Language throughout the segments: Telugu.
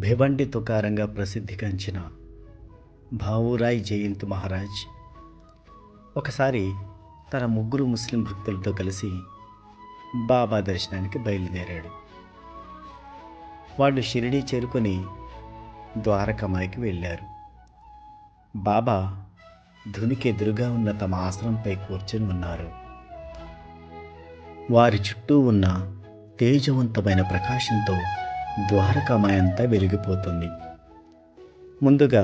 భివండి తుకారంగా ప్రసిద్ధిగాంచిన భావురాయ్ జయంత్ మహారాజ్ ఒకసారి తన ముగ్గురు ముస్లిం భక్తులతో కలిసి బాబా దర్శనానికి బయలుదేరాడు. వాళ్ళు షిరిడీ చేరుకొని ద్వారకమాయికి వెళ్ళారు. బాబా ధునికి ఎదురుగా ఉన్న తమ ఆసనంపై కూర్చొని ఉన్నారు. వారి చుట్టూ ఉన్న తేజవంతమైన ప్రకాశంతో ద్వారకామాయి అంతా వెలిగిపోతుంది. ముందుగా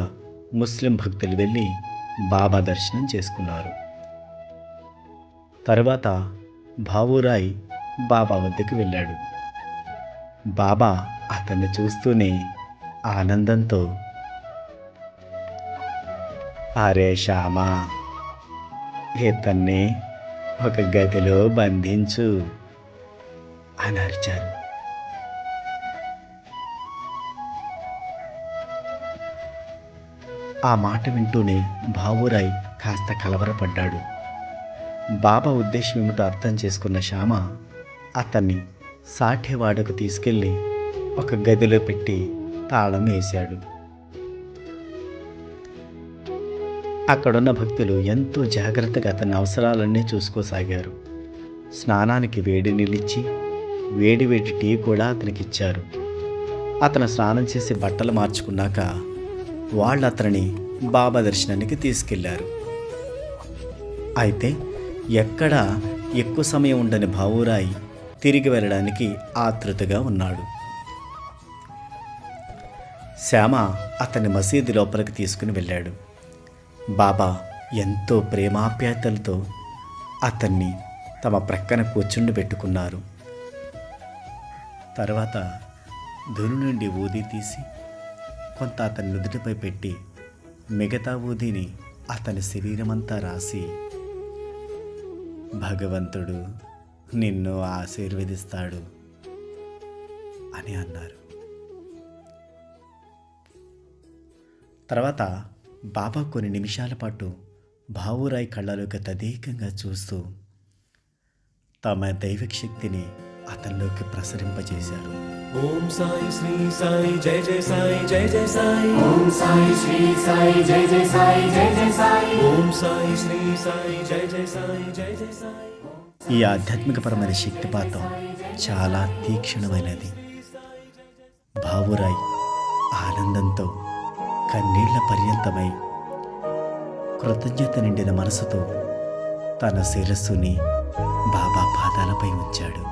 ముస్లిం భక్తులు వెళ్ళి బాబా దర్శనం చేసుకున్నారు. తరువాత భావురాయ్ బాబా వద్దకు వెళ్ళాడు. బాబా అతన్ని చూస్తూనే ఆనందంతో, అరే శ్యామా, ఇతన్ని ఒక గదిలో బంధించు అని అరిచారు. ఆ మాట వింటూనే భావురాయ్ కాస్త కలవరపడ్డాడు. బాబా ఉద్దేశం ఏమిటో అర్థం చేసుకున్న శ్యామ అతన్ని సాఠేవాడకు తీసుకెళ్ళి ఒక గదిలో పెట్టి తాళం వేశాడు. అక్కడున్న భక్తులు ఎంతో జాగ్రత్తగా అతని అవసరాలన్నీ చూసుకోసాగారు. స్నానానికి వేడి నీళ్ళిచ్చి వేడి వేడి టీ కూడా అతనికి ఇచ్చారు. అతను స్నానం చేసి బట్టలు మార్చుకున్నాక వాళ్ళు అతనిని బాబా దర్శనానికి తీసుకెళ్లారు. అయితే ఎక్కడా ఎక్కువ సమయం ఉండని భావురాయ్ తిరిగి వెళ్ళడానికి ఆతృతగా ఉన్నాడు. శ్యామ అతన్ని మసీదు లోపలికి తీసుకుని వెళ్ళాడు. బాబా ఎంతో ప్రేమాప్యాయతలతో అతన్ని తమ ప్రక్కన కూర్చుండబెట్టుకున్నారు. తర్వాత ధుని నుండి ఊది తీసి కొంత అతని నుదుటిపై పెట్టి మిగతా ఊదిని అతని శరీరమంతా రాసి, భగవంతుడు నిన్ను ఆశీర్వదిస్తాడు అని అన్నారు. తర్వాత బాబా కొన్ని నిమిషాల పాటు భావురాయ్ కళ్ళలోకి తదేకంగా చూస్తూ తమ దైవిక శక్తిని అతనిలోకి ప్రసరింపజేశారు. ఓం సాయి శ్రీ సాయి జయ జయ సాయి జయ జయ సాయి. ఓం సాయి శ్రీ సాయి జయ జయ సాయి జయ జయ సాయి. ఓం సాయి శ్రీ సాయి జయ జయ సాయి జయ జయ సాయి. ఈ ఆధ్యాత్మికపరమైన శక్తిపాతం చాలా తీక్షణమైనది. భావురాయ్ ఆనందంతో కన్నీళ్ల పర్యంతమై కృతజ్ఞత నిండిన మనసుతో తన శిరస్సుని బాబా పాదాలపై ఉంచాడు.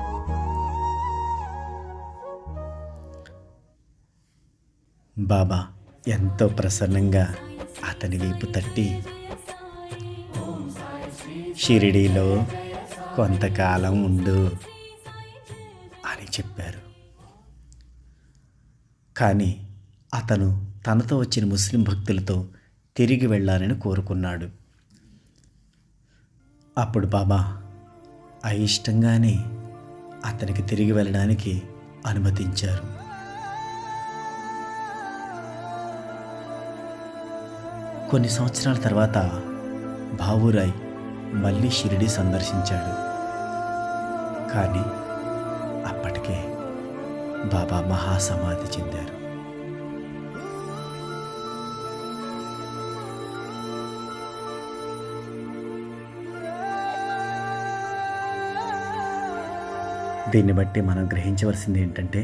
బాబా ఎంతో ప్రసన్నంగా అతని వైపు తట్టి, షిరిడీలో కొంతకాలం ఉండు అని చెప్పారు. కానీ అతను తనతో వచ్చిన ముస్లిం భక్తులతో తిరిగి వెళ్ళాలని కోరుకున్నాడు. అప్పుడు బాబా అయిష్టంగానే అతనికి తిరిగి వెళ్ళడానికి అనుమతించారు. కొన్ని సంవత్సరాల తర్వాత భావురాయ్ మళ్ళీ షిరిడి సందర్శించాడు. కానీ అప్పటికే బాబా మహాసమాధి చెందారు. దీన్ని బట్టి మనం గ్రహించవలసింది ఏంటంటే,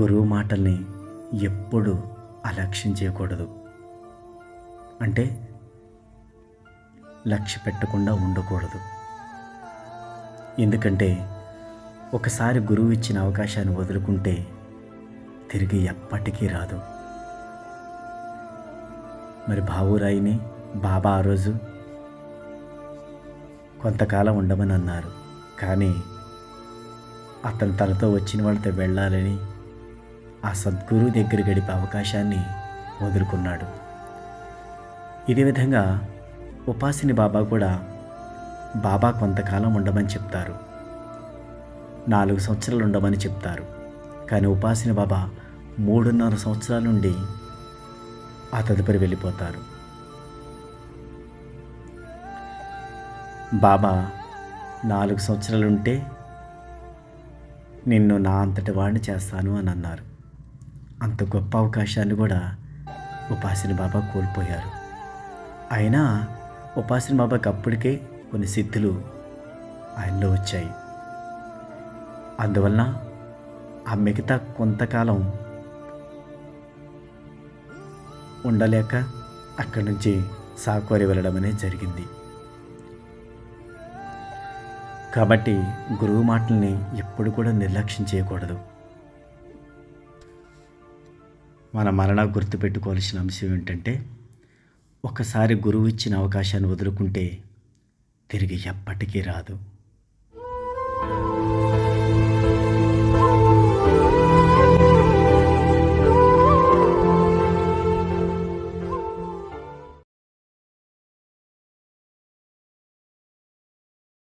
గురువు మాటల్ని ఎప్పుడూ అలక్ష్యం చేయకూడదు. అంటే లక్ష్య పెట్టకుండా ఉండకూడదు. ఎందుకంటే ఒకసారి గురువు ఇచ్చిన అవకాశాన్ని వదులుకుంటే తిరిగి ఎప్పటికీ రాదు. మరి భావురాయిని బాబా ఆ రోజు కొంతకాలం ఉండమని అన్నారు. కానీ అతను తనతో వచ్చిన వాళ్ళతో వెళ్ళాలని ఆ సద్గురువు దగ్గర గడిపే అవకాశాన్ని వదులుకున్నాడు. ఇదే విధంగా ఉపాసిని బాబా కూడా బాబా కొంతకాలం ఉండమని చెప్తారు, 4 సంవత్సరాలు ఉండమని చెప్తారు. కానీ ఉపాసిని బాబా 3.5 సంవత్సరాల నుండి ఆ తదుపరి వెళ్ళిపోతారు. బాబా 4 సంవత్సరాలుంటే నిన్ను నా అంతటి వాడిని చేస్తాను అని అన్నారు. అంత గొప్ప అవకాశాన్ని కూడా ఉపాసిని బాబా కోల్పోయారు. అయినా ఉపాసిని బాబాకి అప్పటికే కొన్ని సిద్ధులు ఆయనలో వచ్చాయి. అందువలన ఆ మిగతా కొంతకాలం ఉండలేక అక్కడి నుంచి సాకోరి వెళ్ళడం అనేది జరిగింది. కాబట్టి గురువు మాటల్ని ఎప్పుడు కూడా నిర్లక్ష్యం చేయకూడదు. మన మరణ గుర్తుపెట్టుకోవాల్సిన అంశం ఏంటంటే, ఒకసారి గురువు ఇచ్చిన అవకాశాన్ని వదులుకుంటే తిరిగి ఎప్పటికీ రాదు.